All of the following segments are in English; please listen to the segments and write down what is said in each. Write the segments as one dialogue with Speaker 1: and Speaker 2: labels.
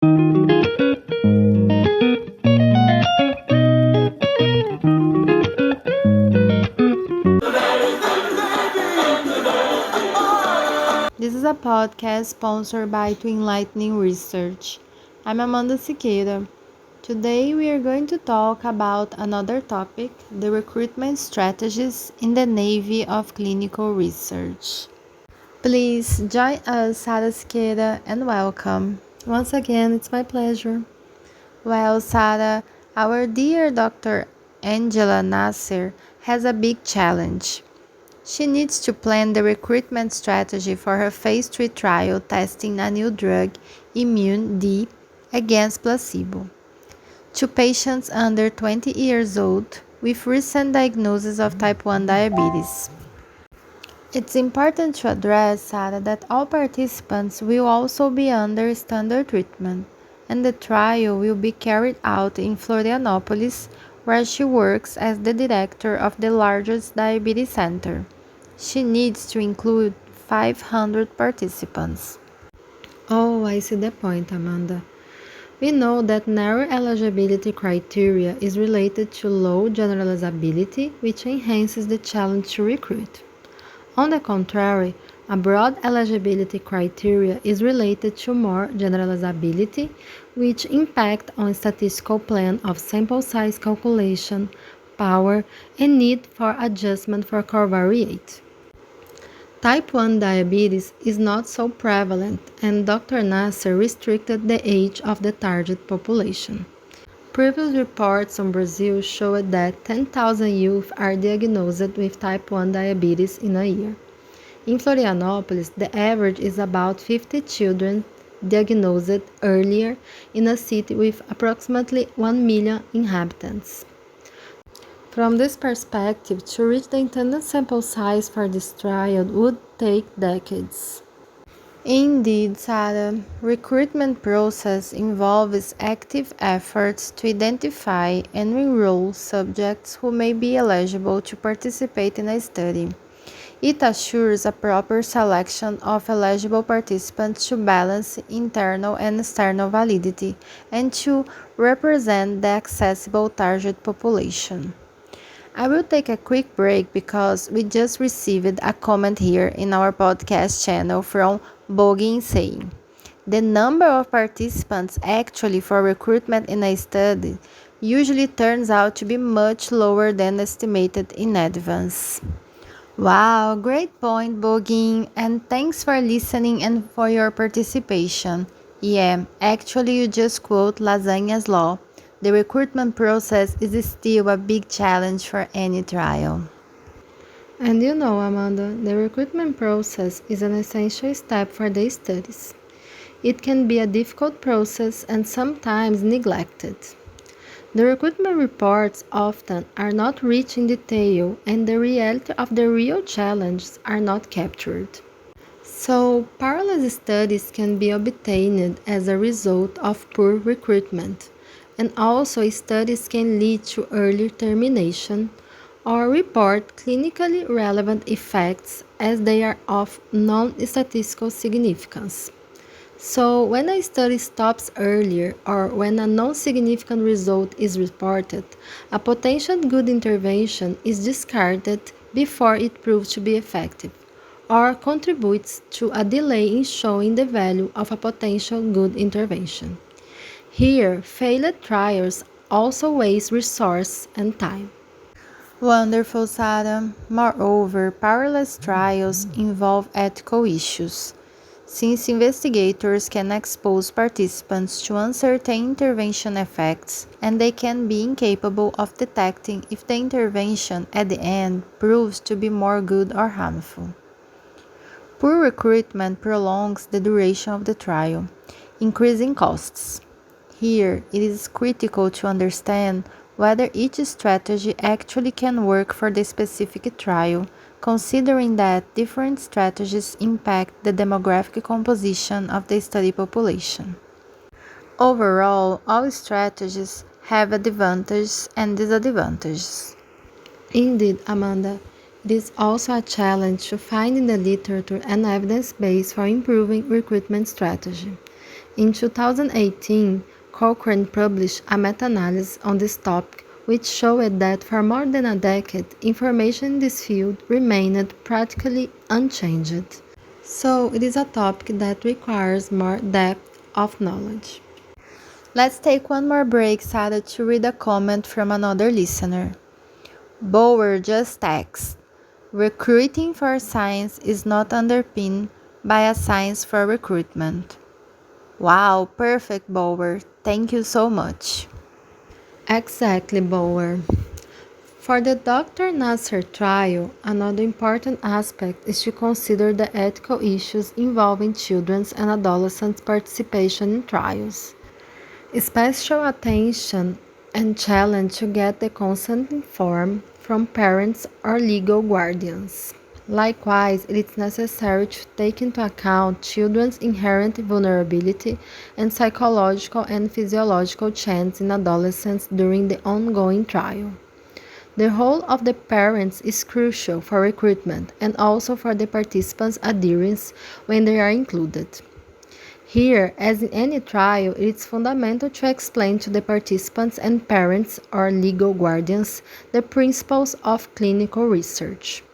Speaker 1: This is a podcast sponsored by To Enlightening Research. I'm Amanda Siqueira. Today we are going to talk about another topic, the recruitment strategies in the Navy of Clinical Research. Please join us, Sara Siqueira, and welcome. Once again, it's my pleasure. Well, Sara, our dear Dr. Angela Nasser has a big challenge. She needs to plan the recruitment strategy for her phase 3 trial testing a new drug, Immune D, against placebo, to patients under 20 years old with recent diagnosis of type 1 diabetes. It's important to address, Sarah, that all participants will also be under standard treatment, and the trial will be carried out in Florianopolis, where she works as the director of the largest diabetes center. She needs to include 500 participants. Oh, I see the point, Amanda. We know that narrow eligibility criteria is related to low generalizability, which enhances the challenge to recruit. On the contrary, a broad eligibility criteria is related to more generalizability, which impact on statistical plan of sample size calculation, power, and need for adjustment for covariate. Type 1 diabetes is not so prevalent, and Dr. Nasser restricted the age of the target population. Previous reports on Brazil showed that 10,000 youth are diagnosed with type 1 diabetes in a year. In Florianopolis, the average is about 50 children diagnosed earlier in a city with approximately 1 million inhabitants. From this perspective, to reach the intended sample size for this trial would take decades. Indeed, Sarah, recruitment process involves active efforts to identify and enroll subjects who may be eligible to participate in a study. It assures a proper selection of eligible participants to balance internal and external validity and to represent the accessible target population. I will take a quick break because we just received a comment here in our podcast channel from Bogin saying, the number of participants actually for recruitment in a study usually turns out to be much lower than estimated in advance. Wow, great point, Bogin, and thanks for listening and for your participation. Yeah, actually you just quote Lasagna's law. The recruitment process is still a big challenge for any trial. And you know, Amanda, the recruitment process is an essential step for the studies. It can be a difficult process and sometimes neglected. The recruitment reports often are not rich in detail and the reality of the real challenges are not captured. So, parallel studies can be obtained as a result of poor recruitment, and also studies can lead to early termination or report clinically relevant effects as they are of non-statistical significance. So, when a study stops earlier or when a non-significant result is reported, a potential good intervention is discarded before it proves to be effective or contributes to a delay in showing the value of a potential good intervention. Here, failed trials also waste resource and time. Wonderful, Sarah. Moreover, powerless trials involve ethical issues, since investigators can expose participants to uncertain intervention effects, and they can be incapable of detecting if the intervention at the end proves to be more good or harmful. Poor recruitment prolongs the duration of the trial, increasing costs. Here, it is critical to understand whether each strategy actually can work for the specific trial, considering that different strategies impact the demographic composition of the study population. Overall, all strategies have advantages and disadvantages. Indeed, Amanda, it is also a challenge to find in the literature an evidence base for improving recruitment strategy. In 2018, Cochrane published a meta-analysis on this topic which showed that for more than a decade, information in this field remained practically unchanged. So it is a topic that requires more depth of knowledge. Let's take one more break, Sada, to read a comment from another listener. Bauer just texts, recruiting for science is not underpinned by a science for recruitment. Wow, perfect, Bauer. Thank you so much. Exactly, Bauer. For the Dr. Nasser trial, another important aspect is to consider the ethical issues involving children's and adolescents' participation in trials. Special attention and challenge to get the consent informed from parents or legal guardians. Likewise, it is necessary to take into account children's inherent vulnerability and psychological and physiological changes in adolescents during the ongoing trial. The role of the parents is crucial for recruitment and also for the participants' adherence when they are included. Here, as in any trial, it is fundamental to explain to the participants and parents or legal guardians the principles of clinical research.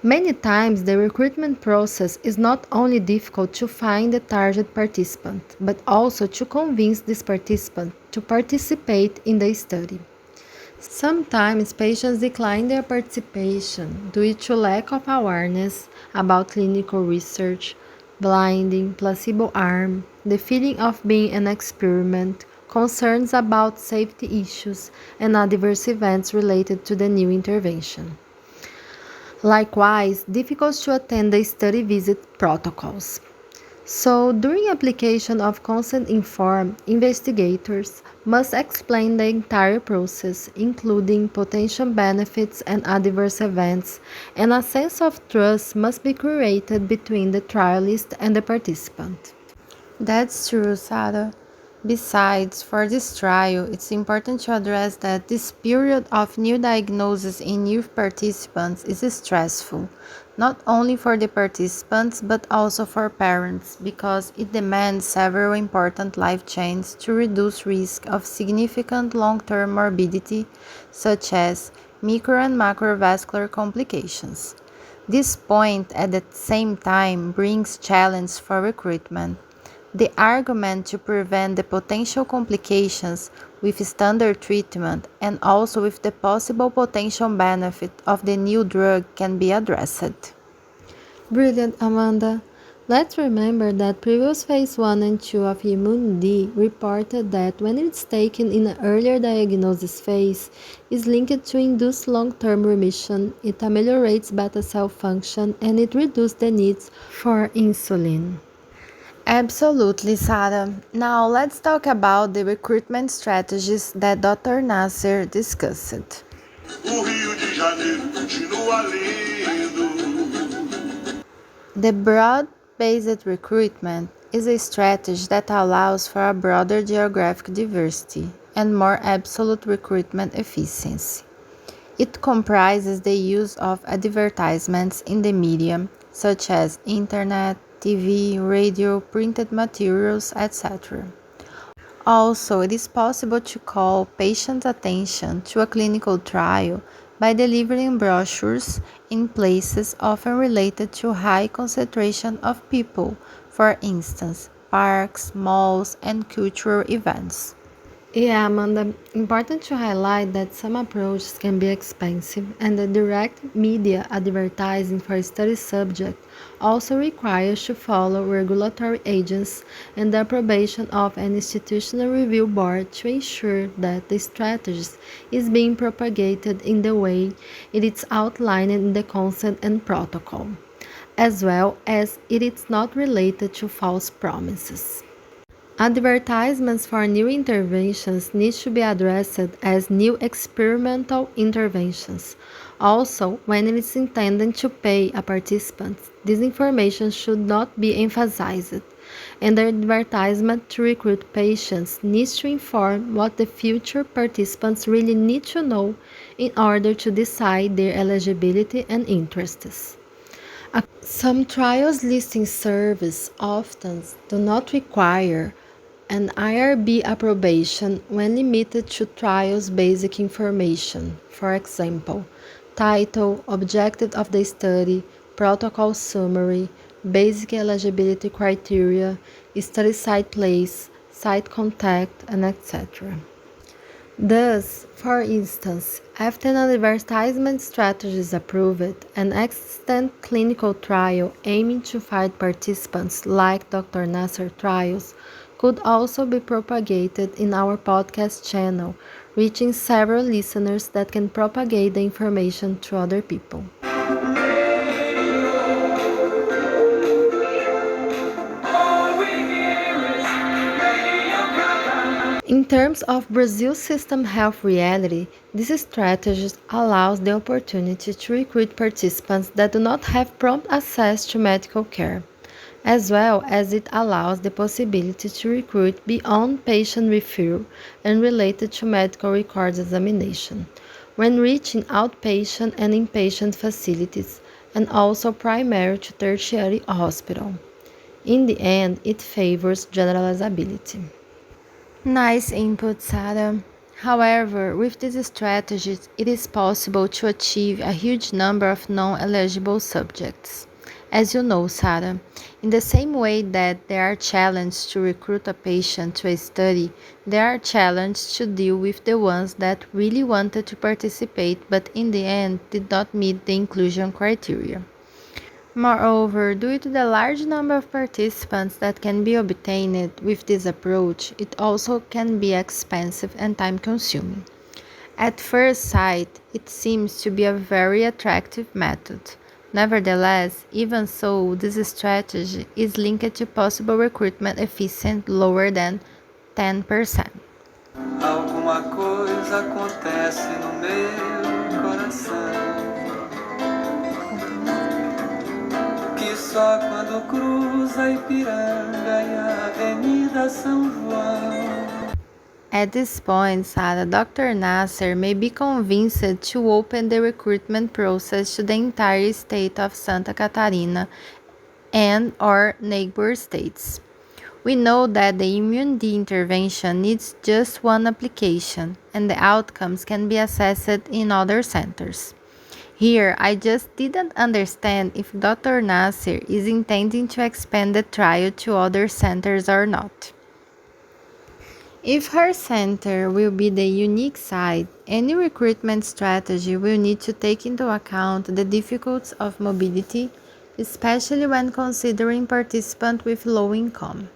Speaker 1: Many times, the recruitment process is not only difficult to find the target participant, but also to convince this participant to participate in the study. Sometimes patients decline their participation due to lack of awareness about clinical research, blinding, placebo arm, the feeling of being an experiment, concerns about safety issues, and adverse events related to the new intervention. Likewise, difficult to attend the study visit protocols. So, during application of consent-informed, investigators must explain the entire process, including potential benefits and adverse events, and a sense of trust must be created between the trialist and the participant. That's true, Sarah. Besides, for this trial, it's important to address that this period of new diagnosis in new participants is stressful, not only for the participants but also for parents, because it demands several important life changes to reduce risk of significant long-term morbidity, such as micro and macrovascular complications. This point at the same time brings challenge for recruitment. The argument to prevent the potential complications with standard treatment and also with the possible potential benefit of the new drug can be addressed. Brilliant, Amanda. Let's remember that previous phase 1 and 2 of Immunity reported that when it's taken in an earlier diagnosis phase, is linked to induced long-term remission, it ameliorates beta cell function, and it reduces the needs for insulin. Absolutely, Sarah. Now let's talk about the recruitment strategies that Dr. Nasser discussed. The broad-based recruitment is a strategy that allows for a broader geographic diversity and more absolute recruitment efficiency. It comprises the use of advertisements in the media, such as internet, TV, radio, printed materials, etc. Also, it is possible to call patients' attention to a clinical trial by delivering brochures in places often related to high concentration of people, for instance, parks, malls, and cultural events. Yeah, Amanda, important to highlight that some approaches can be expensive and the direct media advertising for a study subject also requires to follow regulatory agents and the approbation of an institutional review board to ensure that the strategies is being propagated in the way it is outlined in the consent and protocol, as well as it is not related to false promises. Advertisements for new interventions need to be addressed as new experimental interventions. Also, when it is intended to pay a participant, this information should not be emphasized, and the advertisement to recruit patients needs to inform what the future participants really need to know in order to decide their eligibility and interests. Some trials listing service often do not require and IRB approbation when limited to trials basic information, for example, title, objective of the study, protocol summary, basic eligibility criteria, study site place, site contact, and etc. Thus, for instance, after an advertisement strategy is approved, an existent clinical trial aiming to find participants like Dr. Nasser trials could also be propagated in our podcast channel, reaching several listeners that can propagate the information to other people. In terms of Brazil's system health reality, this strategy allows the opportunity to recruit participants that do not have prompt access to medical care, as well as it allows the possibility to recruit beyond patient referral and related to medical records examination, when reaching outpatient and inpatient facilities, and also primary to tertiary hospital. In the end, it favors generalizability. Nice input, Sarah. However, with these strategies, it is possible to achieve a huge number of non-eligible subjects. As you know, Sarah, in the same way that there are challenges to recruit a patient to a study, there are challenges to deal with the ones that really wanted to participate but in the end did not meet the inclusion criteria. Moreover, due to the large number of participants that can be obtained with this approach, it also can be expensive and time-consuming. At first sight, it seems to be a very attractive method. Nevertheless, even so, this strategy is linked to possible recruitment efficiency lower than 10%.
Speaker 2: Alguma coisa acontece no meu coração que só quando cruza Ipiranga e a Avenida São João.
Speaker 1: At this point, Sarah, Dr. Nasser may be convinced to open the recruitment process to the entire state of Santa Catarina and or neighbor states. We know that the immunity intervention needs just one application, and the outcomes can be assessed in other centers. Here, I just didn't understand if Dr. Nasser is intending to expand the trial to other centers or not. If her center will be the unique site, any recruitment strategy will need to take into account the difficulties of mobility, especially when considering participants with low income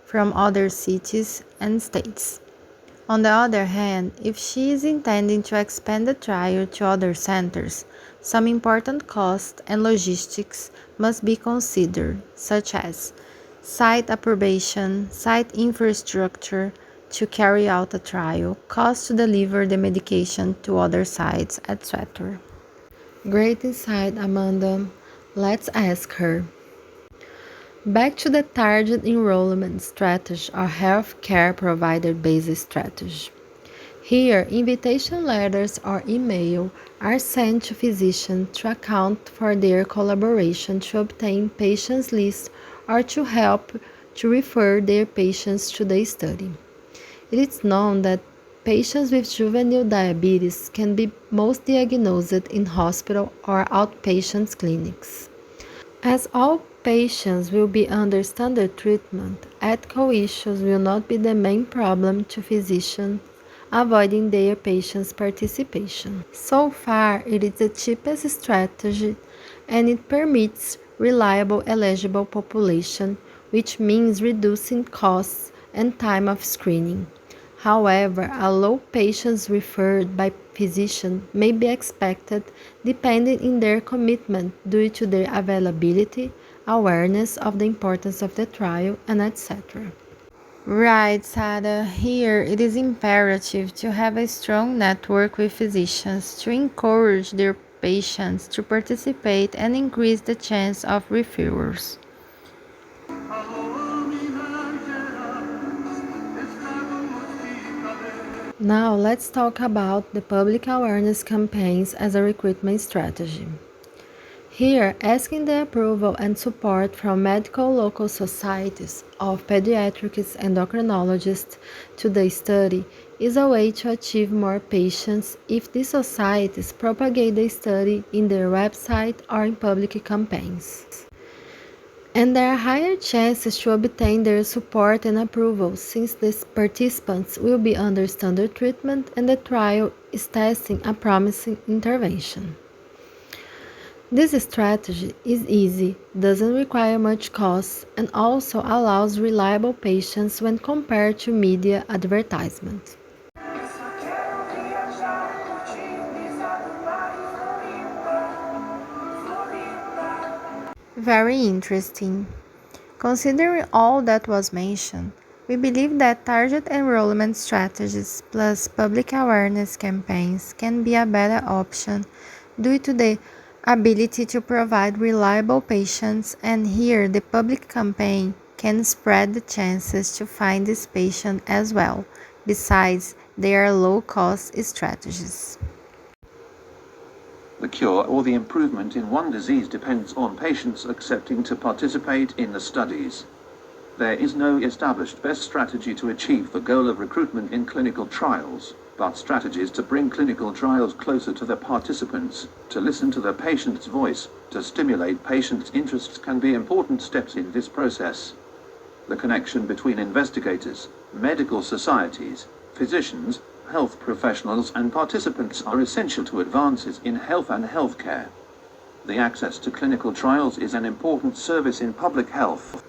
Speaker 1: from other cities and states. On the other hand, if she is intending to expand the trial to other centers, some important costs and logistics must be considered, such as site approbation, site infrastructure to carry out a trial, cost to deliver the medication to other sites, etc. Great insight, Amanda. Let's ask her. Back to the target enrollment strategy or healthcare provider-based strategy. Here, invitation letters or email are sent to physicians to account for their collaboration to obtain patients lists or to help to refer their patients to the study. It is known that patients with juvenile diabetes can be most diagnosed in hospital or outpatient clinics. As all patients will be under standard treatment, ethical issues will not be the main problem to physicians avoiding their patients' participation. So far, it is the cheapest strategy and it permits reliable eligible population, which means reducing costs and time of screening. However, a low patients referred by physicians may be expected depending on their commitment due to their availability, awareness of the importance of the trial, and etc. Right, Sada. Here it is imperative to have a strong network with physicians to encourage their patients to participate and increase the chance of referrals. Now let's talk about the public awareness campaigns as a recruitment strategy. Here, asking the approval and support from medical local societies of pediatrics and endocrinologists to the study is a way to achieve more patients if these societies propagate the study in their website or in public campaigns. And there are higher chances to obtain their support and approval since these participants will be under standard treatment and the trial is testing a promising intervention. This strategy is easy, doesn't require much cost, and also allows reliable patients when compared to media advertisement. Very interesting. Considering all that was mentioned, we believe that target enrollment strategies plus public awareness campaigns can be a better option due to the ability to provide reliable patients, and here the public campaign can spread the chances to find this patient as well. Besides, they are low-cost strategies.
Speaker 3: The cure or the improvement in one disease depends on patients accepting to participate in the studies. There is no established best strategy to achieve the goal of recruitment in clinical trials, but strategies to bring clinical trials closer to the participants, to listen to the patient's voice, to stimulate patients' interests can be important steps in this process. The connection between investigators, medical societies, physicians, health professionals and participants are essential to advances in health and healthcare. The access to clinical trials is an important service in public health.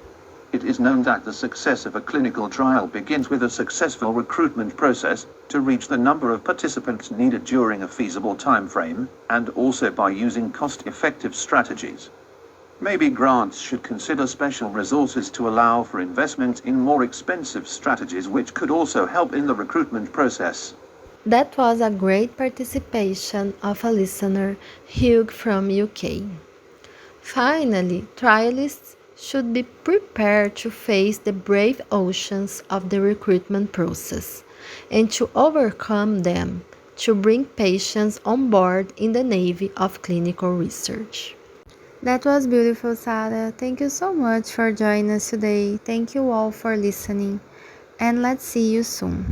Speaker 3: It is known that the success of a clinical trial begins with a successful recruitment process to reach the number of participants needed during a feasible time frame, and also by using cost-effective strategies. Maybe grants should consider special resources to allow for investment in more expensive strategies which could also help in the recruitment process.
Speaker 1: That was a great participation of a listener, Hugh from UK. Finally, trialists should be prepared to face the brave oceans of the recruitment process and to overcome them to bring patients on board in the navy of clinical research. That was beautiful, Sarah. Thank you so much for joining us today. Thank you all for listening, and let's see you soon.